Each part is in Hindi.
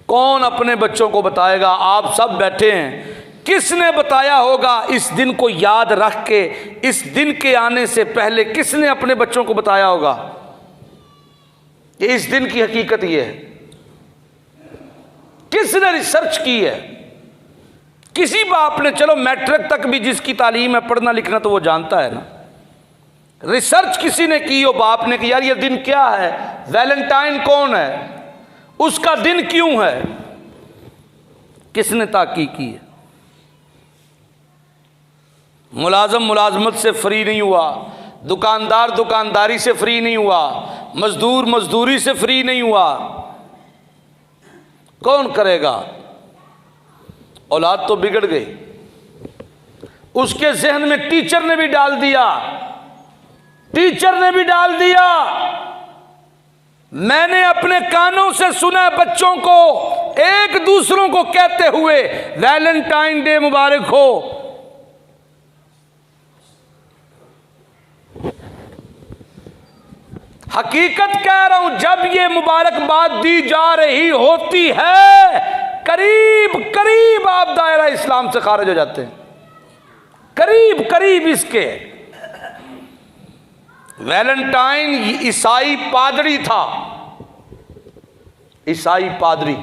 कौन अपने बच्चों को बताएगा? आप सब बैठे हैं, किसने बताया होगा इस दिन को याद रख के? इस दिन के आने से पहले किसने अपने बच्चों को बताया होगा कि इस दिन की हकीकत ये है? किसने रिसर्च की है? किसी बाप ने, चलो मैट्रिक तक भी जिसकी तालीम है, पढ़ना लिखना, तो वो जानता है ना। रिसर्च किसी ने की हो, बाप ने कि यार ये दिन क्या है, वैलेंटाइन कौन है, उसका दिन क्यों है? किसने ताकीद की है? मुलाजम मुलाजमत से फ्री नहीं हुआ, दुकानदार दुकानदारी से फ्री नहीं हुआ, मजदूर मजदूरी से फ्री नहीं हुआ। कौन करेगा? औलाद तो बिगड़ गई। उसके जहन में टीचर ने भी डाल दिया, टीचर ने भी डाल दिया। मैंने अपने कानों से सुना बच्चों को एक दूसरों को कहते हुए वैलेंटाइन डे मुबारक हो। हकीकत कह रहा हूं, जब ये मुबारकबाद दी जा रही होती है, करीब करीब आप दायरा इस्लाम से खारिज हो जाते हैं, करीब करीब इसके। वैलेंटाइन ईसाई पादरी था, ईसाई पादरी,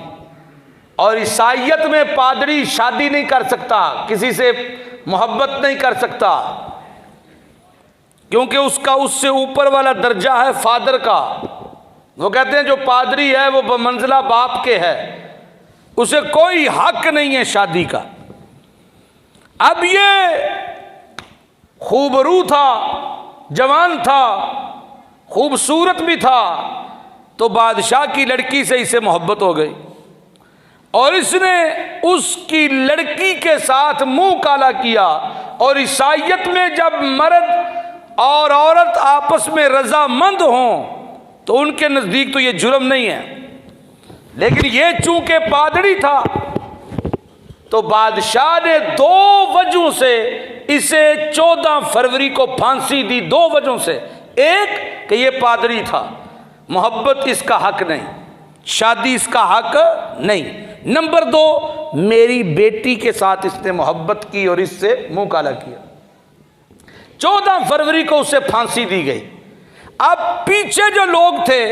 और ईसाइयत में पादरी शादी नहीं कर सकता, किसी से मोहब्बत नहीं कर सकता, क्योंकि उसका उससे ऊपर वाला दर्जा है फादर का। वो कहते हैं जो पादरी है वो मंजिला बाप के है, उसे कोई हक नहीं है शादी का। अब ये खूबरू था, जवान था, खूबसूरत भी था, तो बादशाह की लड़की से इसे मोहब्बत हो गई और इसने उसकी लड़की के साथ मुंह काला किया। और ईसाइयत में जब मर्द और औरत आपस में रजामंद हों तो उनके नजदीक तो ये जुर्म नहीं है, लेकिन ये चूंकि पादरी था तो बादशाह ने 2 वजहों से इसे 14 फरवरी को फांसी दी। 2 वजहों से, एक कि ये पादरी था, मोहब्बत इसका हक नहीं, शादी इसका हक नहीं। नंबर 2, मेरी बेटी के साथ इसने मोहब्बत की और इससे मुंह काला किया। 14 फरवरी को उसे फांसी दी गई। अब पीछे जो लोग थे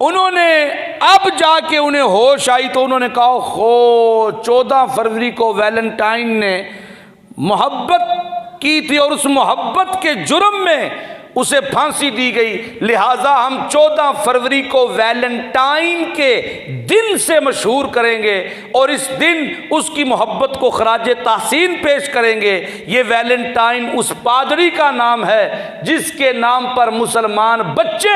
उन्होंने, अब जाके उन्हें होश आई तो उन्होंने कहा, हो 14 फरवरी को वैलेंटाइन ने मोहब्बत की थी और उस मोहब्बत के जुर्म में उसे फांसी दी गई, लिहाजा हम 14 फरवरी को वैलेंटाइन के दिन से मशहूर करेंगे और इस दिन उसकी मोहब्बत को खराजे तहसीन पेश करेंगे। ये वैलेंटाइन उस पादरी का नाम है जिसके नाम पर मुसलमान बच्चे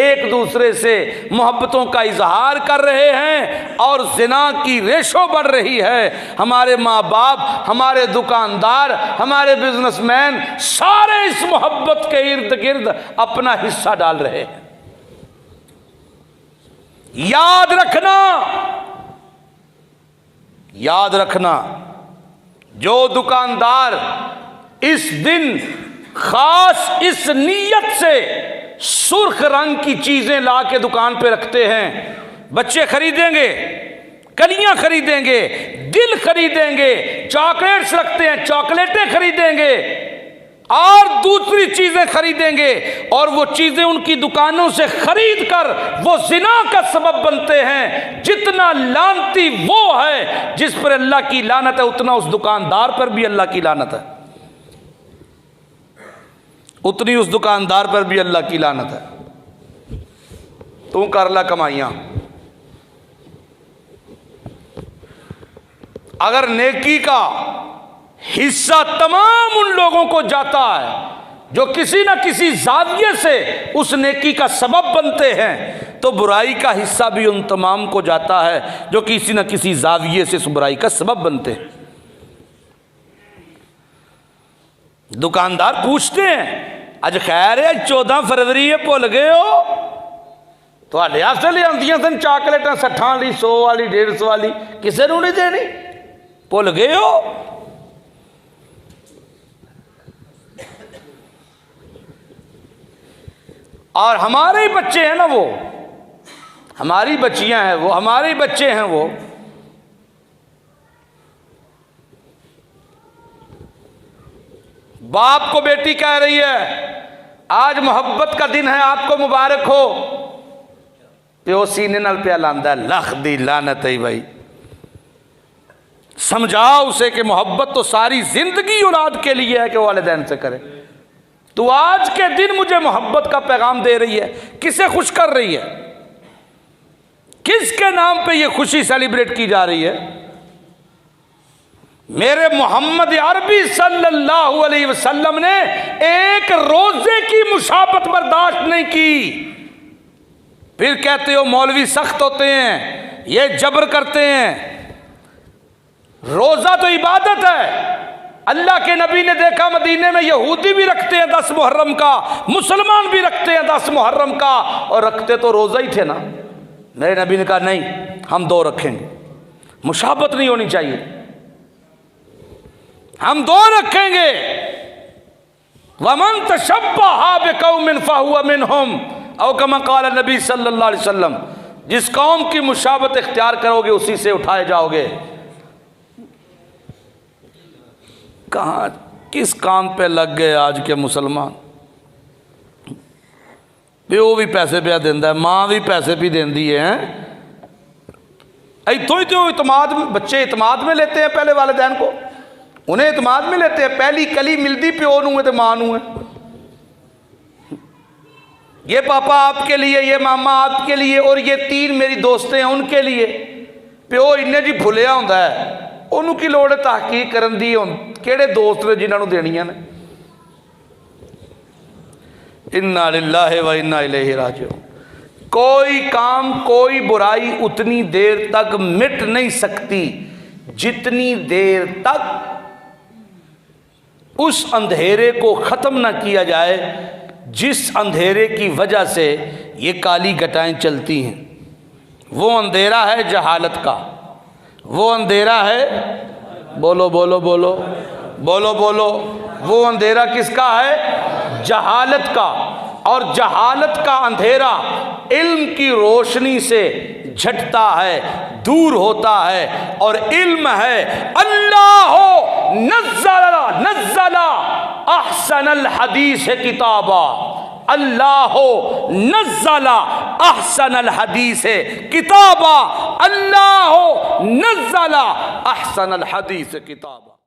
एक दूसरे से मोहब्बतों का इजहार कर रहे हैं और ज़िना की रेशो बढ़ रही है। हमारे माँ बाप, हमारे दुकानदार, हमारे बिजनेसमैन सारे इस मोहब्बत के इर्द गिर्द अपना हिस्सा डाल रहे हैं। याद रखना, याद रखना, जो दुकानदार इस दिन खास इस नीयत से सुर्ख रंग की चीजें ला के दुकान पे रखते हैं, बच्चे खरीदेंगे, कलियां खरीदेंगे, दिल खरीदेंगे, चॉकलेट्स रखते हैं, चॉकलेटें खरीदेंगे और दूसरी चीजें खरीदेंगे, और वो चीजें उनकी दुकानों से खरीद कर वो जिना का सबब बनते हैं। जितना लानती वो है जिस पर अल्लाह की लानत है, उतना उस दुकानदार पर भी अल्लाह की लानत है, उतनी उस दुकानदार पर भी अल्लाह की लानत है। तू कर ला कमाइयां। अगर नेकी का हिस्सा तमाम उन लोगों को जाता है जो किसी न किसी जाविये से उस नेकी का सबब बनते हैं, तो बुराई का हिस्सा भी उन तमाम को जाता है जो किसी न किसी जाविये से उस बुराई का सबब बनते हैं। दुकानदार पूछते हैं, अज खैर है 14 फरवरी है, भुल गए हो? तुहाडे वास्ते ले आंदियां सन चॉकलेटां 60 वाली, 100 वाली, 150 वाली, किसी नूं नहीं देनी, भुल गए हो? और हमारे ही बच्चे हैं ना, वो हमारी बच्चियां हैं, वो हमारे ही बच्चे हैं, वो बाप को बेटी कह रही है आज मोहब्बत का दिन है, आपको मुबारक हो। प्यो सीने नाल पिया लांदा, लख दी लानत है भाई। समझाओ उसे कि मोहब्बत तो सारी जिंदगी औलाद के लिए है कि वालिदैन से करे। तो आज के दिन मुझे मोहब्बत का पैगाम दे रही है, किसे खुश कर रही है? किसके नाम पे ये खुशी सेलिब्रेट की जा रही है? मेरे मोहम्मद अरबी सल्लल्लाहु अलैहि वसल्लम ने एक रोजे की मुशाबत बर्दाश्त नहीं की। फिर कहते हो मौलवी सख्त होते हैं, ये जबर करते हैं। रोजा तो इबादत है। अल्लाह के नबी ने देखा मदीने में यहूदी भी रखते हैं 10 मुहर्रम का, मुसलमान भी रखते हैं 10 मुहर्रम का, और रखते तो रोजा ही थे ना। मेरे नबी ने कहा नहीं, हम 2 रखेंगे, मुशाबत नहीं होनी चाहिए, हम 2 रखेंगे। वमन तशब्बहा बिकौमिन फहुवा मिनहुम औ कमा क़ाल नबी सल्लल्लाहु अलैहि वसल्लम। जिस कौम की मुशाबत इख्तियार करोगे उसी से उठाए जाओगे। कहाँ किस काम पे लग गए आज के मुसलमान? प्यो भी पैसे पे देंदा है, माँ भी पैसे भी देंदी है। इतों ही तो इतमाद, बच्चे इतमाद में लेते हैं पहले वालिदैन को, उन्हें इतमाद में लेते हैं। पहली कली मिलती प्यो नूं है तो मां नूं है। ये पापा आपके लिए, ये मामा आपके लिए, और ये 3 मेरी दोस्तें हैं उनके लिए। प्यो इन्ने जी भुलिया हुंदा है, उन्हों की लोड़ है तहकीक करन दी, किहड़े दोस्त ने जिन्हां नूं देणियां ने। इन्ना लिल्लाहि व इन्ना इलैहि राजिऊन। कोई काम, कोई बुराई उतनी देर तक मिट नहीं सकती जितनी देर तक उस अंधेरे को ख़त्म ना किया जाए जिस अंधेरे की वजह से ये काली घटाएं चलती हैं। वो अंधेरा है जहालत का, वो अंधेरा है, बोलो बोलो बोलो बोलो बोलो, वो अंधेरा किसका है? जहालत का। और जहालत का अंधेरा इल्म की रोशनी से झटता है, दूर होता है। और इल्म है अल्लाह नज़्ज़ला अहसनल हदीस किताबा, अल्लाह नज़्ज़ला अहसनल हदीस किताबा, अल्लाह नज़्ज़ला अहसनल हदीस किताबा।